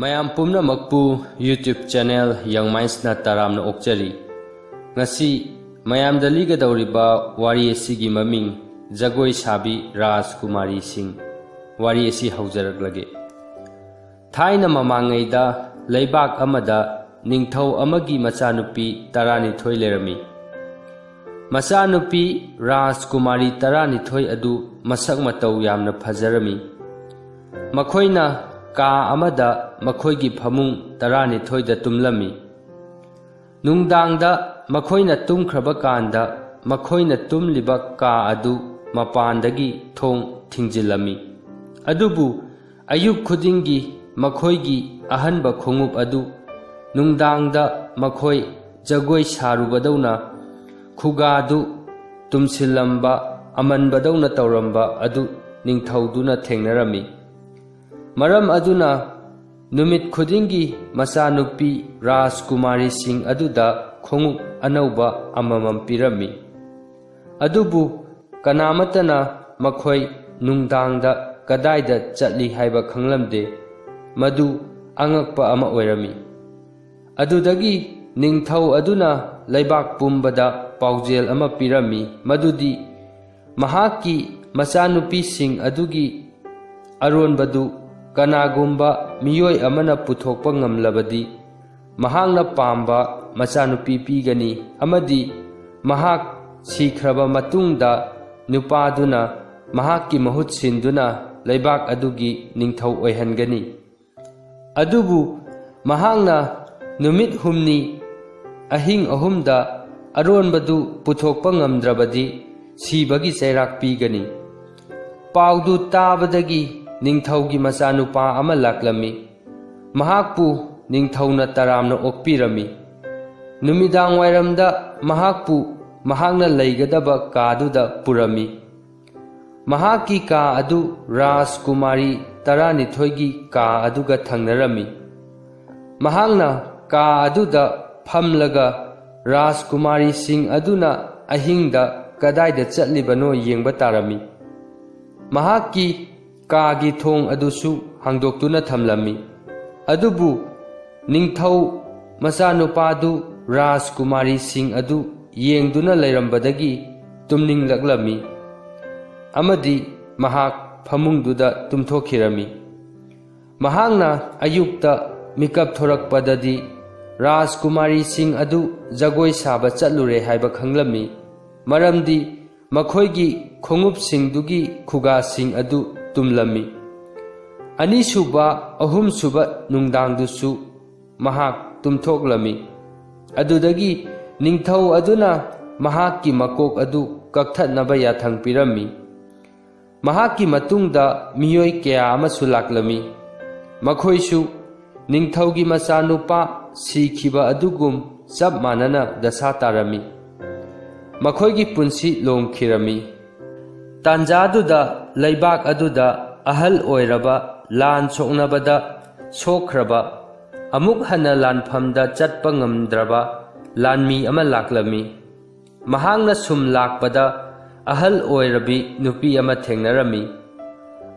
ꯃꯌꯥꯝ ꯄꯨꯝꯅꯃꯛꯄꯨ YouTube channel Young Minds na taramna okjari. Ngasi mayamda ligadawriba wari asigi maming Jagoi Sabi Rajkumari Singh. Wari asi haujaraklage. Thaina mamangayda laibak amada ningthau amagi machanupi taranithoi lerami. Machanupi Rajkumari taranithoi adu masak matau yamna phajarami. Makhoina ka amada makhoigi phamung taranithoida tumlami. Nungdangda makhoina tumkhraba kanda makhoina tumliba ka adu mapandagi thong thingjilami. Adubu ayuk khudingi makhoigi ahanba khongup adu nungdangda makhoi jagoi sarubadawna khugadu tumsilamba amanbadawna tawramba adu ningthauduna thengnarami. Maram aduna numit khudingi machanupi Rajkumari Singh aduda khongup anauba amamam pirami. Adubu kanamatana makhoi nungdangda kadaida chatli haiba khanglamde madu angakpa ama oirami. Adudagi ningthau aduna laibak pumbada paujel ama pirami madudi mahaki machanupi Singh adugi aronbadu kanagumba miyoi amana puthokpa ngamlabadi mahangna pamba machanupi pigani amadi mahak sikhraba matungda nupaduna mahakki mahut sinduna laibak adugi ningthau oihangani. Adubu mahangna numit humni ahing ahumda aronbadu puthokpa ngamdrabadi sibagi chairak pigani. Paudu tabadagi ningthaugi machanupa ama laklami. Mahakpu ningthauna taramna okpirami. Numidang wairamda mahakpu mahakna leigadaba kaduda purami. Mahaki ka adu Rajkumari taranithoigi ka aduga thangnarami. Mahakna ka aduda phamlaga Rajkumari Singh aduna ahingda kadaida chatlibano yengba tarami. Mahaki kaagi thong adusu hangdoktuna thamlami. Adubu ningthau machanupadu Rajkumari Singh adu yengduna leirambadagi tumninglaklami. Amadi mahak phamungduda tumthokhirami. Mahakna ayukta mikap thorakpadadi Rajkumari Singh adu jagoi saba chatlure haiba khanglami. Maramdi makhoigi khongupsingdugi khugasing adu tumlami. Anisuba ahumsuba nungdangdusu mahak tumthoklami. Adudagi ningthau aduna mahakki makok adu kakthatnaba yathang pirami. Mahakki matungda miyoi kaya amasu laklami. Makhoisu ningthaugi machanupa sikhiba adugum chap manana dasa tarami. Makhoigi punsi lomkhirami. Tanjaduda laibak aduda ahal oiraba lan soknabada sokhraba amuk hana lanphamda chatpa ngamdraba lanmi ama laklami. Mahangna sum lakpada ahal oirabi nupi ama thengnarami.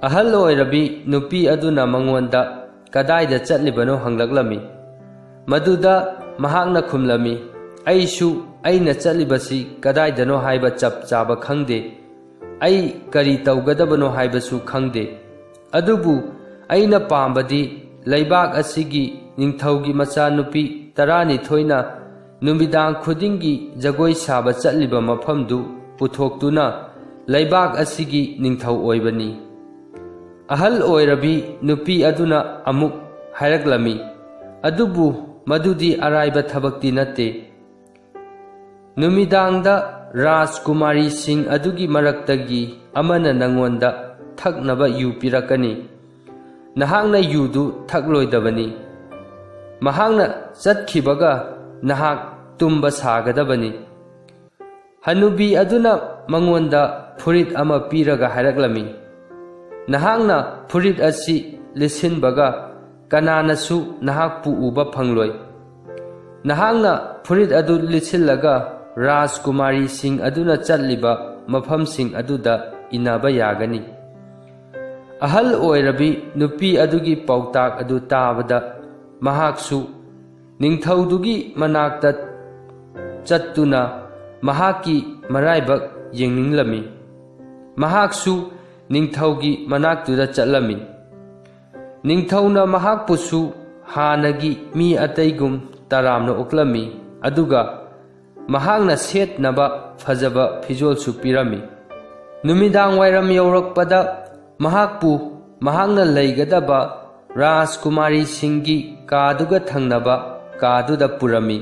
Ahal oirabi nupi aduna mangonda kadaida chatlibano hanglaklami. Maduda mahangna khumlami. Aisu aina chatlibasi kadaidano haiba chap chaba khangde. Ai kari taugadabano haibasu khangde. Adubu aina pambadi laibak asigi ningthaugi machanupi taranithoina numidang khudingi jagoi saba chatliba mafamdu puthoktuna laibak asigi ningthau oibani. Ahal oirabi nupi aduna amuk hairaklami. Adubu madudi araiba thabakti natte. Numidangda Rajkumari Singh adugi maraktagi amana nangonda thaknaba yu pirakani. Nahangna yudu thakloidabani. Mahangna chatkhibaga nahak tumba sagadabani. Hanubi aduna mangonda phurit ama piraga hairaklami. Nahangna phurit asi lisinbaga kananasu nahakpu uba phangloi. Nahangna phurit adu lisillaga Rajkumari Singh aduna chatliba mafamsing aduda inaba yagani. ꯑꯍꯜ ꯑꯣꯏꯔꯕꯤ ꯅꯨꯄꯤ ꯑꯗꯨꯒꯤ ꯄꯥꯎꯇꯥꯛ ꯑꯗꯨ ꯇꯥꯕꯗ ꯃꯍꯥꯛꯁꯨ ꯅꯤꯡꯊꯧꯗꯨꯒꯤ ꯃꯅꯥꯛꯇ ꯆꯠꯇꯨꯅ ꯃꯍꯥꯛꯀꯤ ꯃꯔꯥꯏꯕꯛ ꯌꯦꯡꯅꯤꯡꯂꯝꯃꯤ꯫ ꯃꯍꯥꯛꯁꯨ ꯅꯤꯡꯊꯧꯒꯤ ꯃꯅꯥꯛꯇꯨꯗ ꯆꯠꯂꯝꯃꯤ꯫ ꯅꯤꯡꯊꯧꯅ ꯃꯍꯥꯛꯄꯨꯁꯨ ꯍꯥꯟꯅꯒꯤ ꯃꯤ ꯑꯇꯩꯒꯨꯝ ꯇꯔꯥꯝꯅ ꯑꯣꯛꯂꯝꯃꯤ, ꯑꯗꯨꯒ ꯃꯍꯥꯛꯅ ꯁꯦꯠꯅꯕ ꯐꯖꯕ ꯐꯤꯖꯣꯜꯁꯨ ꯄꯤꯔꯝꯃꯤ꯫ ꯅꯨꯃꯤꯗꯥꯡ ꯋꯥꯏꯔꯝ ꯌꯧꯔꯛꯄꯗ ꯃꯍꯥꯛꯄꯨ ꯃꯍꯥꯛꯅ ꯂꯩꯒꯗꯕ ꯔꯥꯖꯀꯨꯃꯥꯔꯤꯁꯤꯡꯒꯤ ꯀꯥꯗꯨꯒ ꯊꯪꯅꯕ ꯀꯥꯗꯨꯗ ꯄꯨꯔꯝꯃꯤ꯫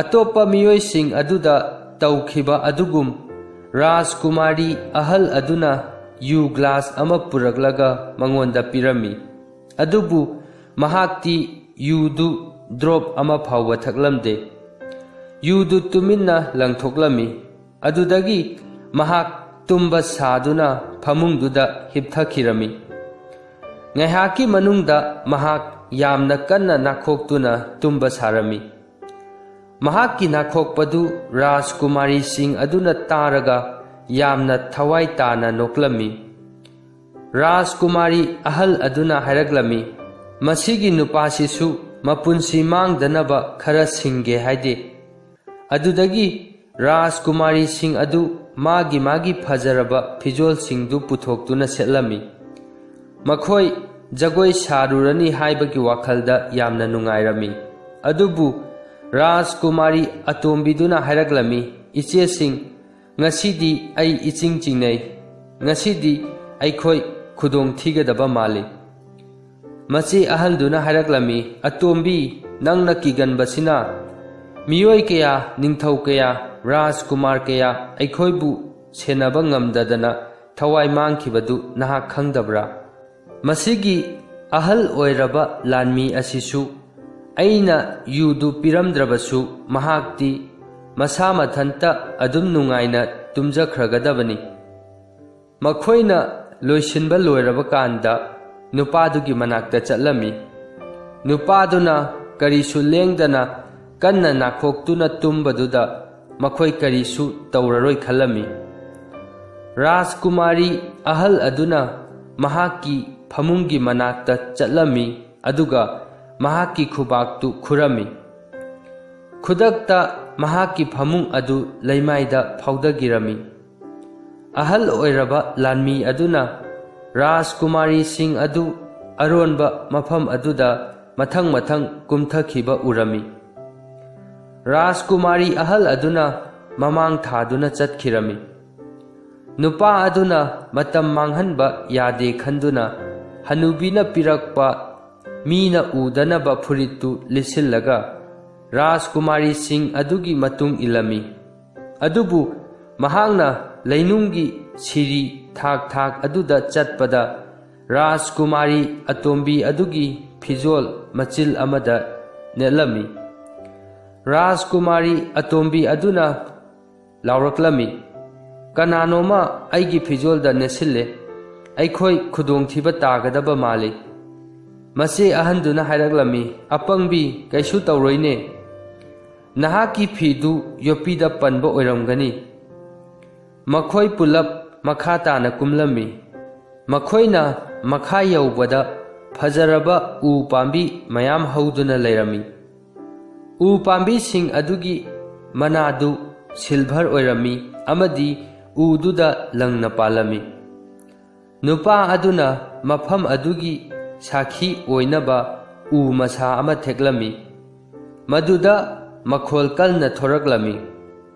ꯑꯇꯣꯞꯄ ꯃꯤꯑꯣꯏꯁꯤꯡ ꯑꯗꯨꯗ ꯇꯧꯈꯤꯕ ꯑꯗꯨꯒꯨꯝ ꯔꯥꯖꯀꯨꯃꯥꯔꯤ ꯑꯍꯜ ꯑꯗꯨꯅ ꯌꯨ ꯒ꯭ꯂꯥꯁ ꯑꯃ ꯄꯨꯔꯛꯂꯒ ꯃꯉꯣꯟꯗ ꯄꯤꯔꯝꯃꯤ, ꯑꯗꯨꯕꯨ ꯃꯍꯥꯛꯇꯤ ꯌꯨꯗꯨ ꯗ꯭ꯔꯣꯞ ꯑꯃ ꯐꯥꯎꯕ ꯊꯛꯂꯝꯗꯦ꯫ ꯌꯨꯗꯨ ꯇꯨꯃꯤꯟꯅ ꯂꯪꯊꯣꯛꯂꯝꯃꯤ꯫ ꯑꯗꯨꯗꯒꯤ ꯃꯍꯥꯛ ꯇꯨꯝꯕ ꯁꯥꯗꯨꯅ ꯐꯃꯨꯡꯗꯨꯗ ꯍꯤꯞꯊꯈꯤꯔꯝꯃꯤ꯫ ꯉꯥꯏꯍꯥꯛꯀꯤ ꯃꯅꯨꯡꯗ ꯃꯍꯥꯛ ꯌꯥꯝꯅ ꯀꯟꯅ ꯅꯥꯈꯣꯛꯇꯨꯅ ꯇꯨꯝꯕ ꯁꯥꯔꯝꯃꯤ꯫ ꯃꯍꯥꯛꯀꯤ ꯅꯥꯈꯣꯛꯄꯗꯨ ꯔꯥꯖꯀꯨꯃꯥꯔꯤꯁꯤꯡ ꯑꯗꯨꯅ ꯇꯥꯔꯒ ꯌꯥꯝꯅ ꯊꯋꯥꯏ ꯇꯥꯅ ꯅꯣꯛꯂꯝꯃꯤ꯫ ꯔꯥꯖꯀꯨꯃꯥꯔꯤ ꯑꯍꯜ ꯑꯗꯨꯅ ꯍꯥꯏꯔꯛꯂꯝꯃꯤ, ꯃꯁꯤꯒꯤ ꯅꯨꯄꯥꯁꯤꯁꯨ ꯃꯄꯨꯟꯁꯤ ꯃꯥꯡꯗꯅꯕ ꯈꯔ ꯁꯤꯡꯒꯦ ꯍꯥꯏꯗꯦ꯫ ꯑꯗꯨꯗꯒꯤ ꯔꯥꯖꯀꯨꯃꯥꯔꯤꯁꯤꯡ ꯑꯗꯨ ꯃꯥꯒꯤ ꯃꯥꯒꯤ ꯐꯖꯔꯕ ꯐꯤꯖꯣꯜꯁꯤꯡꯗꯨ ꯄꯨꯊꯣꯛꯇꯨꯅ ꯁꯦꯠꯂꯝꯃꯤ꯫ ꯃꯈꯣꯏ ꯖꯒꯣꯏ ꯁꯥꯔꯨꯔꯅꯤ ꯍꯥꯏꯕꯒꯤ ꯋꯥꯈꯜꯗ ꯌꯥꯝꯅ ꯅꯨꯡꯉꯥꯏꯔꯝꯃꯤ꯫ ꯑꯗꯨꯕꯨ ꯔꯥꯖꯀꯨꯃꯥꯔꯤ ꯑꯇꯣꯝꯕꯤꯗꯨꯅ ꯍꯥꯏꯔꯛꯂꯝꯃꯤ, ꯏꯆꯦꯁꯤꯡ, ꯉꯁꯤꯗꯤ ꯑꯩ ꯏꯆꯤꯡ ꯆꯤꯡꯅꯩ꯫ ꯉꯁꯤꯗꯤ ꯑꯩꯈꯣꯏ ꯈꯨꯗꯣꯡ ꯊꯤꯒꯗꯕ ꯃꯥꯜꯂꯤ꯫ ꯃꯆꯦ ꯑꯍꯜꯗꯨꯅ ꯍꯥꯏꯔꯛꯂꯝꯃꯤ, ꯑꯇꯣꯝꯕꯤ, ꯅꯪꯅ ꯀꯤꯒꯟꯕꯁꯤꯅ ꯃꯤꯑꯣꯏ ꯀꯌꯥ, ꯅꯤꯡꯊꯧ ꯀꯌꯥ, ꯔꯥꯖꯀꯨꯃꯥꯔ ꯀꯌꯥ ꯑꯩꯈꯣꯏꯕꯨ ꯁꯦꯟꯅꯕ ꯉꯝꯗꯗꯅ ꯊꯋꯥꯏ ꯃꯥꯡꯈꯤꯕꯗꯨ ꯅꯍꯥꯛ ꯈꯪꯗꯕ꯭ꯔꯥ? ꯃꯁꯤꯒꯤ ꯑꯍꯜ ꯑꯣꯏꯔꯕ ꯂꯥꯟꯃꯤ ꯑꯁꯤꯁꯨ ꯑꯩꯅ ꯌꯨꯗꯨ ꯄꯤꯔꯝꯗ꯭ꯔꯕꯁꯨ ꯃꯍꯥꯛꯇꯤ ꯃꯁꯥ ꯃꯊꯟꯇ ꯑꯗꯨꯝ ꯅꯨꯡꯉꯥꯏꯅ ꯇꯨꯝꯖꯈ꯭ꯔꯒꯗꯕꯅꯤ꯫ ꯃꯈꯣꯏꯅ ꯂꯣꯏꯁꯤꯟꯕ ꯂꯣꯏꯔꯕ ꯀꯥꯟꯗ ꯅꯨꯄꯥꯗꯨꯒꯤ ꯃꯅꯥꯛꯇ ꯆꯠꯂꯝꯃꯤ꯫ ꯅꯨꯄꯥꯗꯨꯅ ꯀꯔꯤꯁꯨ ꯂꯦꯡꯗꯅ ꯀꯟꯅ ꯅꯥꯈꯣꯛꯇꯨꯅ ꯇꯨꯝꯕꯗꯨꯗ ꯃꯈꯣꯏ ꯀꯔꯤꯁꯨ ꯇꯧꯔꯔꯣꯏ ꯈꯜꯂꯝꯃꯤ꯫ ꯔꯥꯖꯀꯨꯃꯥꯔꯤ ꯑꯍꯜ ꯑꯗꯨꯅ ꯃꯍꯥꯛꯀꯤ ꯐꯃꯨꯡꯒꯤ ꯃꯅꯥꯛꯇ ꯆꯠꯂꯝꯃꯤ, ꯑꯗꯨꯒ ꯃꯍꯥꯛꯀꯤ ꯈꯨꯕꯥꯛꯇꯨ ꯈꯨꯔꯝꯃꯤ꯫ ꯈꯨꯗꯛꯇ ꯃꯍꯥꯛꯀꯤ ꯐꯃꯨꯡ ꯑꯗꯨ ꯂꯩꯃꯥꯏꯗ ꯐꯥꯎꯗꯒꯤꯔꯝꯃꯤ꯫ ꯑꯍꯜ ꯑꯣꯏꯔꯕ ꯂꯥꯟꯃꯤ ꯑꯗꯨꯅ ꯔꯥꯖꯀꯨꯃꯥꯔꯤꯁꯤꯡ ꯑꯗꯨ ꯑꯔꯣꯟꯕ ꯃꯐꯝ ꯑꯗꯨꯗ ꯃꯊꯪ ꯃꯊꯪ ꯀꯨꯝꯊꯈꯤꯕ ꯎꯔꯝꯃꯤ꯫ ꯔꯥꯖꯀꯨꯃꯥꯔꯤ ꯑꯍꯜ ꯑꯗꯨꯅ ꯃꯃꯥꯡ ꯊꯥꯗꯨꯅ ꯆꯠꯈꯤꯔꯝꯃꯤ꯫ ꯅꯨꯄꯥ ꯑꯗꯨꯅ ꯃꯇꯝ ꯃꯥꯡꯍꯟꯕ ꯌꯥꯗꯦ ꯈꯟꯗꯨꯅ ꯍꯅꯨꯕꯤꯅ ꯄꯤꯔꯛꯄ ꯃꯤꯅ ꯎꯗꯅꯕ ꯐꯨꯔꯤꯠꯇꯨ ꯂꯤꯠꯁꯤꯜꯂꯒ ꯔꯥꯖꯀꯨꯃꯥꯔꯤꯁꯤꯡ ꯑꯗꯨꯒꯤ ꯃꯇꯨꯡ ꯏꯜꯂꯝꯃꯤ꯫ ꯑꯗꯨꯕꯨ ꯃꯍꯥꯛꯅ ꯂꯩꯅꯨꯡꯒꯤ ꯁꯤꯔꯤ ꯊꯥꯛ ꯊꯥꯛ ꯑꯗꯨꯗ ꯆꯠꯄꯗ ꯔꯥꯖꯀꯨꯃꯥꯔꯤ ꯑꯇꯣꯝꯕꯤ ꯑꯗꯨꯒꯤ ꯐꯤꯖꯣꯜ ꯃꯆꯤꯜ ꯑꯃꯗ ꯅꯦꯠꯂꯝꯃꯤ꯫ ꯔꯥꯖꯀꯨꯃꯥꯔꯤ ꯑꯇꯣꯝꯕꯤ ꯑꯗꯨꯅ ꯂꯥꯎꯔꯛꯂꯝꯃꯤ, ꯀꯅꯥꯅꯣꯃ ꯑꯩꯒꯤ ꯐꯤꯖꯣꯜꯗ ꯅꯦꯠꯁꯤꯜꯂꯦ, ꯑꯩꯈꯣꯏ ꯈꯨꯗꯣꯡꯊꯤꯕ ꯇꯥꯒꯗꯕ ꯃꯥꯜꯂꯤ꯫ ꯃꯆꯦ ꯑꯍꯟꯗꯨꯅ ꯍꯥꯏꯔꯛꯂꯝꯃꯤ, ꯑꯄꯪꯕꯤ, ꯀꯩꯁꯨ ꯇꯧꯔꯣꯏꯅꯦ, ꯅꯍꯥꯛꯀꯤ ꯐꯤꯗꯨ ꯌꯣꯠꯄꯤꯗ ꯄꯟꯕ ꯑꯣꯏꯔꯝꯒꯅꯤ꯫ ꯃꯈꯣꯏ ꯄꯨꯂꯞ ꯃꯈꯥ ꯇꯥꯅ ꯀꯨꯝꯂꯝꯃꯤ꯫ ꯃꯈꯣꯏꯅ ꯃꯈꯥ ꯌꯧꯕꯗ ꯐꯖꯔꯕ ꯎ ꯄꯥꯝꯕꯤ ꯃꯌꯥꯝ ꯍꯧꯗꯨꯅ ꯂꯩꯔꯝꯃꯤ꯫ ꯎ ꯄꯥꯝꯕꯤꯁꯤꯡ ꯑꯗꯨꯒꯤ ꯃꯅꯥꯗꯨ ꯁꯤꯜꯚꯔ ꯑꯣꯏꯔꯝꯃꯤ ꯑꯃꯗꯤ ꯎꯗꯨꯗ ꯂꯪꯅ ꯄꯥꯜꯂꯝꯃꯤ꯫ ꯅꯨꯄꯥ ꯑꯗꯨꯅ ꯃꯐꯝ ꯑꯗꯨꯒꯤ ꯁꯥꯈꯤ ꯑꯣꯏꯅꯕ ꯎ ꯃꯁꯥ ꯑꯃ ꯊꯦꯛꯂꯝꯃꯤ, ꯃꯗꯨꯗ ꯃꯈꯣꯜ ꯀꯟꯅ ꯊꯣꯔꯛꯂꯝꯃꯤ꯫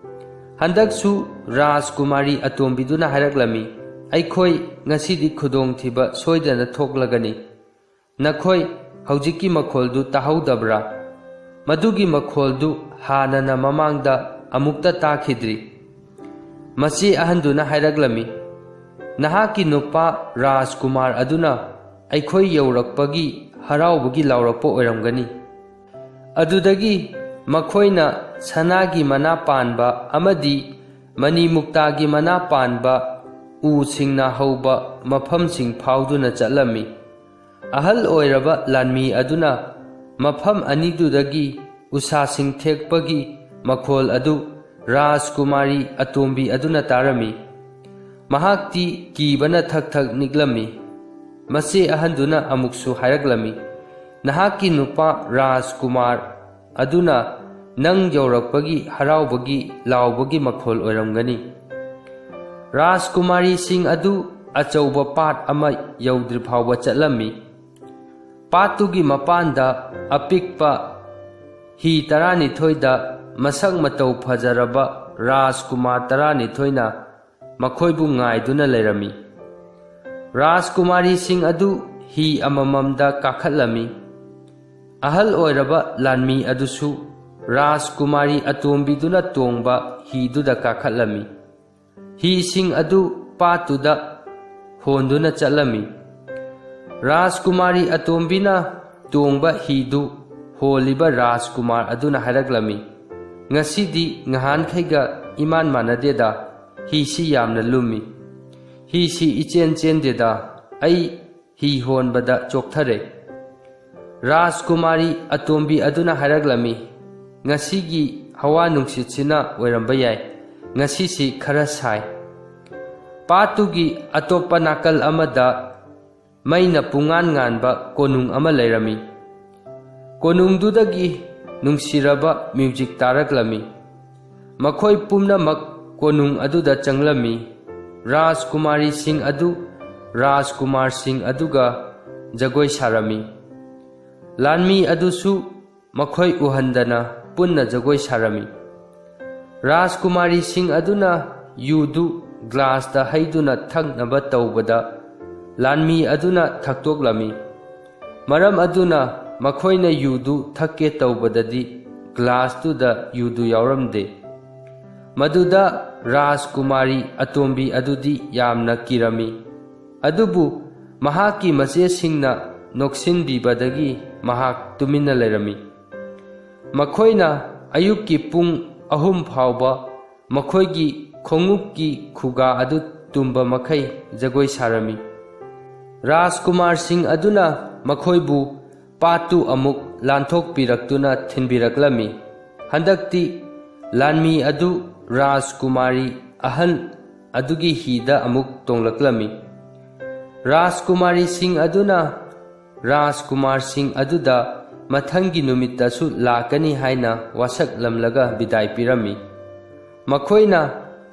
ꯍꯟꯗꯛꯁꯨ ꯔꯥꯖꯀꯨꯃꯥꯔꯤ ꯑꯇꯣꯝꯕꯤꯗꯨꯅ ꯍꯥꯏꯔꯛꯂꯝꯃꯤ, ꯑꯩꯈꯣꯏ ꯉꯁꯤꯗꯤ ꯈꯨꯗꯣꯡꯊꯤꯕ ꯁꯣꯏꯗꯅ ꯊꯣꯛꯂꯒꯅꯤ꯫ ꯅꯈꯣꯏ ꯍꯧꯖꯤꯛꯀꯤ ꯃꯈꯣꯜꯗꯨ ꯇꯥꯍꯧꯗꯕ꯭ꯔꯥ? ꯃꯗꯨꯒꯤ ꯃꯈꯣꯜꯗꯨ ꯍꯥꯟꯅꯅ ꯃꯃꯥꯡꯗ ꯑꯃꯨꯛꯇ ꯇꯥꯈꯤꯗ꯭ꯔꯤ꯫ ꯃꯆꯦ ꯑꯍꯟꯗꯨꯅ ꯍꯥꯏꯔꯛꯂꯝꯃꯤ, ꯅꯍꯥꯛꯀꯤ ꯅꯨꯄꯥ ꯔꯥꯖꯀꯨꯃꯥꯔ ꯑꯗꯨꯅ ꯑꯩꯈꯣꯏ ꯌꯧꯔꯛꯄꯒꯤ ꯍꯔꯥꯎꯕꯒꯤ ꯂꯥꯎꯔꯛꯄ ꯑꯣꯏꯔꯝꯒꯅꯤ꯫ ꯑꯗꯨꯗꯒꯤ ꯃꯈꯣꯏꯅ ꯁꯅꯥꯒꯤ ꯃꯅꯥ ꯄꯥꯟꯕ ꯑꯃꯗꯤ ꯃꯅꯤ ꯃꯨꯛꯇꯥꯒꯤ ꯃꯅꯥ ꯄꯥꯟꯕ ꯎꯁꯤꯡꯅ ꯍꯧꯕ ꯃꯐꯝꯁꯤꯡ ꯐꯥꯎꯗꯨꯅ ꯆꯠꯂꯝꯃꯤ꯫ ꯑꯍꯜ ꯑꯣꯏꯔꯕ ꯂꯥꯟꯃꯤ ꯑꯗꯨꯅ ꯃꯐꯝ ꯑꯅꯤꯗꯨꯗꯒꯤ ꯎꯁꯥꯁꯤꯡ ꯊꯦꯛꯄꯒꯤ ꯃꯈꯣꯜ ꯑꯗꯨ ꯔꯥꯖꯀꯨꯃꯥꯔꯤ ꯑꯇꯣꯝꯕꯤ ꯑꯗꯨꯅ ꯇꯥꯔꯝꯃꯤ꯫ ꯃꯍꯥꯛꯇꯤ ꯀꯤꯕꯅ ꯊꯛ ꯊꯛ ꯅꯤꯛꯂꯝꯃꯤ꯫ ꯃꯆꯦ ꯑꯍꯟꯗꯨꯅ ꯑꯃꯨꯛꯁꯨ ꯍꯥꯏꯔꯛꯂꯝꯃꯤ, ꯅꯍꯥꯛꯀꯤ ꯅꯨꯄꯥ ꯔꯥꯖꯀꯨꯃꯥꯔ ꯑꯗꯨꯅ ꯅꯪ ꯌꯧꯔꯛꯄꯒꯤ ꯍꯔꯥꯎꯕꯒꯤ ꯂꯥꯎꯕꯒꯤ ꯃꯈꯣꯜ ꯑꯣꯏꯔꯝꯒꯅꯤ꯫ ꯔꯥꯖꯀꯨꯃꯥꯔꯤꯁꯤꯡ ꯑꯗꯨ ꯑꯆꯧꯕ ꯄꯥꯠ ꯑꯃ ꯌꯧꯗ꯭ꯔꯤ ꯐꯥꯎꯕ ꯆꯠꯂꯝꯃꯤ꯫ ꯄꯥꯠꯇꯨꯒꯤ ꯃꯄꯥꯟꯗ ꯑꯄꯤꯛꯄ ꯍꯤ 12ꯗ ꯃꯁꯛ ꯃꯇꯧ ꯐꯖꯔꯕ ꯔꯥꯖꯀꯨꯃꯥꯔ 12ꯅ ꯃꯈꯣꯏꯕꯨ ꯉꯥꯏꯗꯨꯅ ꯂꯩꯔꯝꯃꯤ꯫ ꯔꯥꯖꯀꯨꯃꯥꯔꯤꯁꯤꯡ ꯑꯗꯨ ꯍꯤ ꯑꯃꯃꯝꯗ ꯀꯥꯈꯠꯂꯝꯃꯤ꯫ ꯑꯍꯜ ꯑꯣꯏꯔꯕ ꯂꯥꯟꯃꯤ ꯑꯗꯨꯁꯨ ꯔꯥꯖꯀꯨꯃꯥꯔꯤ ꯑꯇꯣꯝꯕꯤꯗꯨꯅ ꯇꯣꯡꯕ ꯍꯤꯗꯨꯗ ꯀꯥꯈꯠꯂꯝꯃꯤ꯫ ꯍꯤꯁꯤꯡ ꯑꯗꯨ ꯄꯥꯠꯇꯨꯗ ꯍꯣꯟꯗꯨꯅ ꯆꯠꯂꯝꯃꯤ꯫ ꯔꯥꯖꯀꯨꯃꯥꯔꯤ ꯑꯇꯣꯝꯕꯤꯅ ꯇꯣꯡꯕ ꯍꯤꯗꯨ ꯍꯣꯜꯂꯤꯕ ꯔꯥꯖꯀꯨꯃꯥꯔ ꯑꯗꯨꯅ ꯍꯥꯏꯔꯛꯂꯝꯃꯤ, ꯉꯁꯤꯗꯤ ꯉꯍꯥꯟꯈꯩꯒ ꯏꯃꯥꯟ ꯃꯥꯟꯅꯗꯦꯗ, ꯍꯤꯁꯤ ꯌꯥꯝꯅ ꯂꯨꯝꯃꯤ꯫ ꯍꯤꯁꯤ ꯏꯆꯦꯟ ꯆꯦꯟꯗꯦꯗ, ꯑꯩ ꯍꯤ ꯍꯣꯟꯕꯗ ꯆꯣꯛꯊꯔꯦ꯫ ꯔꯥꯖꯀꯨꯃꯥꯔꯤ ꯑꯇꯣꯝꯕꯤ ꯑꯗꯨꯅ ꯍꯥꯏꯔꯛꯂꯝꯃꯤ, ꯉꯁꯤꯒꯤ ꯍꯋꯥ ꯅꯨꯡꯁꯤꯠꯁꯤꯅ ꯑꯣꯏꯔꯝꯕ ꯌꯥꯏ, ꯉꯁꯤꯁꯤ ꯈꯔ ꯁꯥꯏ꯫ ꯄꯥꯠꯇꯨꯒꯤ ꯑꯇꯣꯞꯄ ꯅꯥꯀꯜ ꯑꯃꯗ ꯃꯩꯅ ꯄꯨꯡꯉꯥꯟ ꯉꯥꯟꯕ ꯀꯣꯅꯨꯡ ꯑꯃ ꯂꯩꯔꯝꯃꯤ꯫ ꯀꯣꯅꯨꯡꯗꯨꯗꯒꯤ ꯅꯨꯡꯁꯤꯔꯕ ꯃ꯭ꯌꯨꯖꯤꯛ ꯇꯥꯔꯛꯂꯝꯃꯤ꯫ ꯃꯈꯣꯏ ꯄꯨꯝꯅꯃꯛ ꯀꯣꯅꯨꯡ ꯑꯗꯨꯗ ꯆꯪꯂꯝꯃꯤ꯫ ꯔꯥꯖꯀꯨꯃꯥꯔꯤꯁꯤꯡ ꯑꯗꯨ ꯔꯥꯖꯀꯨꯃꯥꯔꯁꯤꯡ ꯑꯗꯨꯒ ꯖꯒꯣꯏ ꯁꯥꯔꯝꯃꯤ꯫ ꯂꯥꯟꯃꯤ ꯑꯗꯨꯁꯨ ꯃꯈꯣꯏ ꯎꯍꯟꯗꯅ ꯄꯨꯟꯅ ꯖꯒꯣꯏ ꯁꯥꯔꯝꯃꯤ꯫ ꯔꯥꯖꯀꯨꯃꯥꯔꯤꯁꯤꯡ ꯑꯗꯨꯅ ꯌꯨꯗꯨ ꯒ꯭ꯂꯥꯁꯇ ꯍꯩꯗꯨꯅ ꯊꯛꯅꯕ ꯇꯧꯕꯗ ꯂꯥꯟꯃꯤ ꯑꯗꯨꯅ ꯊꯛꯇꯣꯛꯂꯝꯃꯤ꯫ ꯃꯔꯝ ꯑꯗꯨꯅ ꯃꯈꯣꯏꯅ ꯌꯨꯗꯨ ꯊꯛꯀꯦ ꯇꯧꯕꯗꯗꯤ ꯒ꯭ꯂꯥꯁꯇꯨꯗ ꯌꯨꯗꯨ ꯌꯥꯎꯔꯝꯗꯦ꯫ ꯃꯗꯨꯗ ꯔꯥꯖꯀꯨꯃꯥꯔꯤ ꯑꯇꯣꯝꯕꯤ ꯑꯗꯨꯗꯤ ꯌꯥꯝꯅ ꯀꯤꯔꯝꯃꯤ꯫ ꯑꯗꯨꯕꯨ ꯃꯍꯥꯛꯀꯤ ꯃꯆꯦꯁꯤꯡꯅ ꯅꯣꯛꯁꯤꯟꯕꯤꯕꯗꯒꯤ ꯃꯍꯥꯛ ꯇꯨꯃꯤꯟꯅ ꯂꯩꯔꯝꯃꯤ꯫ ꯃꯈꯣꯏꯅ ꯑꯌꯨꯛꯀꯤ ꯄꯨꯡ 3 ꯐꯥꯎꯕ ꯃꯈꯣꯏꯒꯤ ꯈꯣꯡꯎꯞꯀꯤ ꯈꯨꯒꯥ ꯑꯗꯨ ꯇꯨꯝꯕ ꯃꯈꯩ ꯖꯒꯣꯏ ꯁꯥꯔꯝꯃꯤ꯫ ꯔꯥꯖꯀꯨꯃꯥꯔꯁꯤꯡ ꯑꯗꯨꯅ ꯃꯈꯣꯏꯕꯨ ꯄꯥꯠꯇꯨ ꯑꯃꯨꯛ ꯂꯥꯟꯊꯣꯛꯄꯤꯔꯛꯇꯨꯅ ꯊꯤꯟꯕꯤꯔꯛꯂꯝꯃꯤ꯫ ꯍꯟꯗꯛꯇꯤ ꯂꯥꯟꯃꯤ ꯑꯗꯨ ꯔꯥꯖꯀꯨꯃꯥꯔꯤ ꯑꯍꯟ ꯑꯗꯨꯒꯤ ꯍꯤꯗ ꯑꯃꯨꯛ ꯇꯣꯡꯂꯛꯂꯝꯃꯤ꯫ ꯔꯥꯖꯀꯨꯃꯥꯔꯤꯁꯤꯡ ꯑꯗꯨꯅ ꯔꯥꯖꯀꯨꯃꯥꯔꯁꯤꯡ ꯑꯗꯨꯗ ꯃꯊꯪꯒꯤ ꯅꯨꯃꯤꯠꯇꯁꯨ ꯂꯥꯛꯀꯅꯤ ꯍꯥꯏꯅ ꯋꯥꯁꯛꯂꯝꯂꯒ ꯕꯤꯗꯥꯏ ꯄꯤꯔꯝꯃꯤ꯫ ꯃꯈꯣꯏꯅ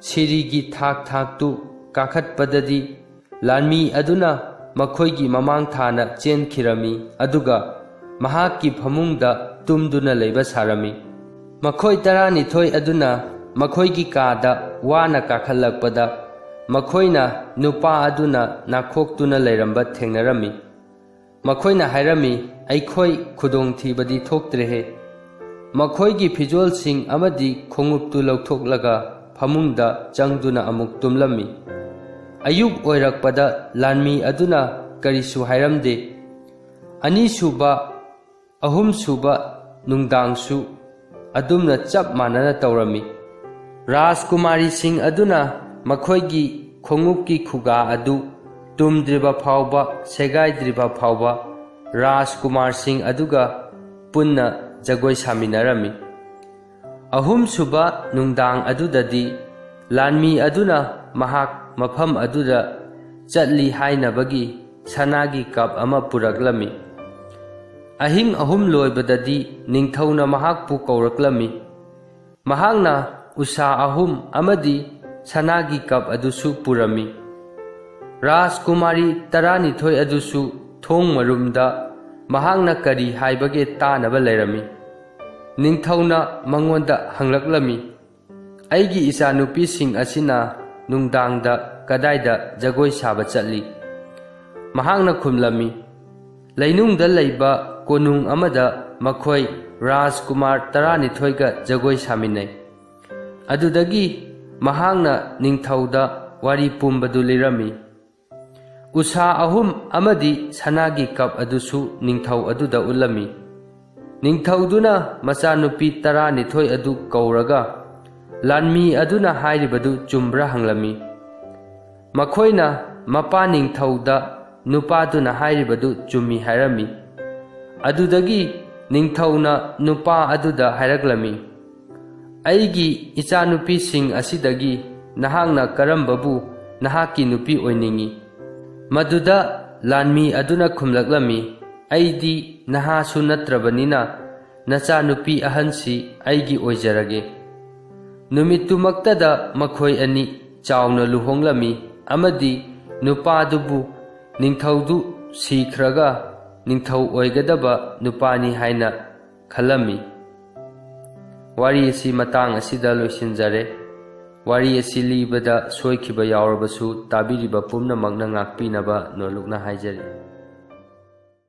ꯁꯤꯔꯤꯒꯤ ꯊꯥꯛ-ꯊꯥꯛꯇꯨ ꯀꯥꯈꯠꯄꯗꯗꯤ ꯂꯥꯟꯃꯤ ꯑꯗꯨꯅ ꯃꯈꯣꯏꯒꯤ ꯃꯃꯥꯡ ꯊꯥꯅ ꯆꯦꯟꯈꯤꯔꯝꯃꯤ ꯑꯗꯨꯒ ꯃꯍꯥꯛꯀꯤ ꯐꯃꯨꯡꯗ ꯇꯨꯝꯗꯨꯅ ꯂꯩꯕ ꯁꯥꯔꯝꯃꯤ꯫ ꯃꯈꯣꯏ 12 ꯑꯗꯨꯅ ꯃꯈꯣꯏꯒꯤ ꯀꯥꯗ ꯋꯥꯅ ꯀꯥꯈꯠꯂꯛꯄꯗ ꯃꯈꯣꯏꯅ ꯅꯨꯄꯥ ꯑꯗꯨꯅ ꯅꯥꯈꯣꯛꯇꯨꯅ ꯂꯩꯔꯝꯕ ꯊꯦꯡꯅꯔꯝꯃꯤ꯫ ꯃꯈꯣꯏꯅ ꯍꯥꯏꯔꯝꯃꯤ, ꯑꯩꯈꯣꯏ ꯈꯨꯗꯣꯡꯊꯤꯕꯗꯤ ꯊꯣꯛꯇ꯭ꯔꯦꯍꯦ꯫ ꯃꯈꯣꯏꯒꯤ ꯐꯤꯖꯣꯜꯁꯤꯡ ꯑꯃꯗꯤ ꯈꯣꯡꯎꯞꯇꯨ ꯂꯧꯊꯣꯛꯂꯒ ꯐꯃꯨꯡꯗ ꯆꯪꯗꯨꯅ ꯑꯃꯨꯛ ꯇꯨꯝꯂꯝꯃꯤ꯫ ꯑꯌꯨꯛ ꯑꯣꯏꯔꯛꯄꯗ ꯂꯥꯟꯃꯤ ꯑꯗꯨꯅ ꯀꯔꯤꯁꯨ ꯍꯥꯏꯔꯝꯗꯦ꯫ ꯑꯅꯤꯁꯨꯕ, ꯑꯍꯨꯝꯁꯨꯕ ꯅꯨꯡꯗꯥꯡꯁꯨ ꯑꯗꯨꯝꯅ ꯆꯞ ꯃꯥꯟꯅꯅ ꯇꯧꯔꯝꯃꯤ꯫ ꯔꯥꯖꯀꯨꯃꯥꯔꯤꯁꯤꯡ ꯑꯗꯨꯅ ꯃꯈꯣꯏꯒꯤ ꯈꯣꯡꯎꯞꯀꯤ ꯈꯨꯒꯥ ꯑꯗꯨ ꯇꯨꯝꯗ꯭ꯔꯤꯕ ꯐꯥꯎꯕ, ꯁꯦꯒꯥꯏꯗ꯭ꯔꯤꯕ ꯐꯥꯎꯕ ꯔꯥꯖꯀꯨꯃꯥꯔꯁꯤꯡ ꯑꯗꯨꯒ ꯄꯨꯟꯅ ꯖꯒꯣꯏ ꯁꯥꯃꯤꯟꯅꯔꯝꯃꯤ꯫ ꯑꯍꯨꯝꯁꯨꯕ ꯅꯨꯡꯗꯥꯡ ꯑꯗꯨꯗꯗꯤ ꯂꯥꯟꯃꯤ ꯑꯗꯨꯅ ꯃꯍꯥꯛ ꯃꯐꯝ ꯑꯗꯨꯗ ꯆꯠꯂꯤ ꯍꯥꯏꯅꯕꯒꯤ ꯁꯅꯥꯒꯤ ꯀꯞ ꯑꯃ ꯄꯨꯔꯛꯂꯝꯃꯤ꯫ ꯑꯍꯤꯡ 3 ꯂꯣꯏꯕꯗꯗꯤ ꯅꯤꯡꯊꯧꯅ ꯃꯍꯥꯛꯄꯨ ꯀꯧꯔꯛꯂꯝꯃꯤ꯫ ꯃꯍꯥꯛꯅ ꯎꯁꯥ 3 ꯑꯃꯗꯤ ꯁꯅꯥꯒꯤ ꯀꯞ ꯑꯗꯨꯁꯨ ꯄꯨꯔꯝꯃꯤ꯫ ꯔꯥꯖꯀꯨꯃꯥꯔꯤ 12 ꯑꯗꯨꯁꯨ ꯊꯣꯡ ꯃꯔꯨꯝꯗ ꯃꯍꯥꯛꯅ ꯀꯔꯤ ꯍꯥꯏꯕꯒꯦ ꯇꯥꯅꯕ ꯂꯩꯔꯝꯃꯤ꯫ ꯅꯤꯡꯊꯧꯅ ꯃꯉꯣꯟꯗ ꯍꯪꯂꯛꯂꯝꯃꯤ, ꯑꯩꯒꯤ ꯏꯆꯥꯅꯨꯄꯤꯁꯤꯡ ꯑꯁꯤꯅ ꯅꯨꯡꯗꯥꯡꯗ ꯀꯗꯥꯏꯗ ꯖꯒꯣꯏ ꯁꯥꯕ ꯆꯠꯂꯤ? ꯃꯍꯥꯛꯅ ꯈꯨꯝꯂꯝꯃꯤ, ꯂꯩꯅꯨꯡꯗ ꯂꯩꯕ ꯀꯣꯅꯨꯡ ꯑꯃꯗ ꯃꯈꯣꯏ ꯔꯥꯖꯀꯨꯃꯥꯔ 12ꯒ ꯖꯒꯣꯏ ꯁꯥꯃꯤꯟꯅꯩ꯫ ꯑꯗꯨꯗꯒꯤ ꯃꯍꯥꯛꯅ ꯅꯤꯡꯊꯧꯗ ꯋꯥꯔꯤ ꯄꯨꯝꯕꯗꯨ ꯂꯤꯔꯝꯃꯤ꯫ ꯎꯁꯥ 3 ꯑꯃꯗꯤ ꯁꯅꯥꯒꯤ ꯀꯞ ꯑꯗꯨꯁꯨ ꯅꯤꯡꯊꯧ ꯑꯗꯨꯗ ꯎꯠꯂꯝꯃꯤ꯫ ꯅꯤꯡꯊꯧꯗꯨꯅ ꯃꯆꯥꯅꯨꯄꯤ 12 ꯑꯗꯨ ꯀꯧꯔꯒ ꯂꯥꯟꯃꯤ ꯑꯗꯨꯅ ꯍꯥꯏꯔꯤꯕꯗꯨ ꯆꯨꯝꯕ꯭ꯔꯥ ꯍꯪꯂꯝꯃꯤ꯫ ꯃꯈꯣꯏꯅ ꯃꯄꯥ ꯅꯤꯡꯊꯧꯗ ꯅꯨꯄꯥꯗꯨꯅ ꯍꯥꯏꯔꯤꯕꯗꯨ ꯆꯨꯝꯃꯤ ꯍꯥꯏꯔꯝꯃꯤ꯫ ꯑꯗꯨꯗꯒꯤ ꯅꯤꯡꯊꯧꯅ ꯅꯨꯄꯥ ꯑꯗꯨꯗ ꯍꯥꯏꯔꯛꯂꯝꯃꯤ, ꯑꯩꯒꯤ ꯏꯆꯥꯅꯨꯄꯤꯁꯤꯡ ꯑꯁꯤꯗꯒꯤ ꯅꯍꯥꯛꯅ ꯀꯔꯝꯕꯕꯨ ꯅꯍꯥꯛꯀꯤ ꯅꯨꯄꯤ ꯑꯣꯏꯅꯤꯡꯏ? ꯃꯗꯨꯗ ꯂꯥꯟꯃꯤ ꯑꯗꯨꯅ ꯈꯨꯝꯂꯛꯂꯝꯃꯤ, ꯑꯩꯗꯤ ꯅꯍꯥꯁꯨ ꯅꯠꯇ꯭ꯔꯕꯅꯤꯅ ꯅꯆꯥꯅꯨꯄꯤ ꯑꯍꯟꯁꯤ ꯑꯩꯒꯤ ꯑꯣꯏꯖꯔꯒꯦ꯫ ꯅꯨꯃꯤꯠꯇꯨꯃꯛꯇꯗ ꯃꯈꯣꯏ ꯑꯅꯤ ꯆꯥꯎꯅ ꯂꯨꯍꯣꯡꯂꯝꯃꯤ ꯑꯃꯗꯤ ꯅꯨꯄꯥꯗꯨꯕꯨ ꯅꯤꯡꯊꯧꯗꯨ ꯁꯤꯈ꯭ꯔꯒ ꯅꯤꯡꯊꯧ ꯑꯣꯏꯒꯗꯕ ꯅꯨꯄꯥꯅꯤ ꯍꯥꯏꯅ ꯈꯜꯂꯝꯃꯤ꯫ ꯋꯥꯔꯤ ꯑꯁꯤ ꯃꯇꯥꯡ ꯑꯁꯤꯗ ꯂꯣꯏꯁꯤꯟꯖꯔꯦ꯫ ꯋꯥꯔꯤ ꯑꯁꯤ ꯂꯤꯕꯗ ꯁꯣꯏꯈꯤꯕ ꯌꯥꯎꯔꯕꯁꯨ ꯇꯥꯕꯤꯔꯤꯕ ꯄꯨꯝꯅꯃꯛꯅ ꯉꯥꯛꯄꯤꯅꯕ ꯅꯣꯜꯂꯨꯛꯅ ꯍꯥꯏꯖꯔꯤ꯫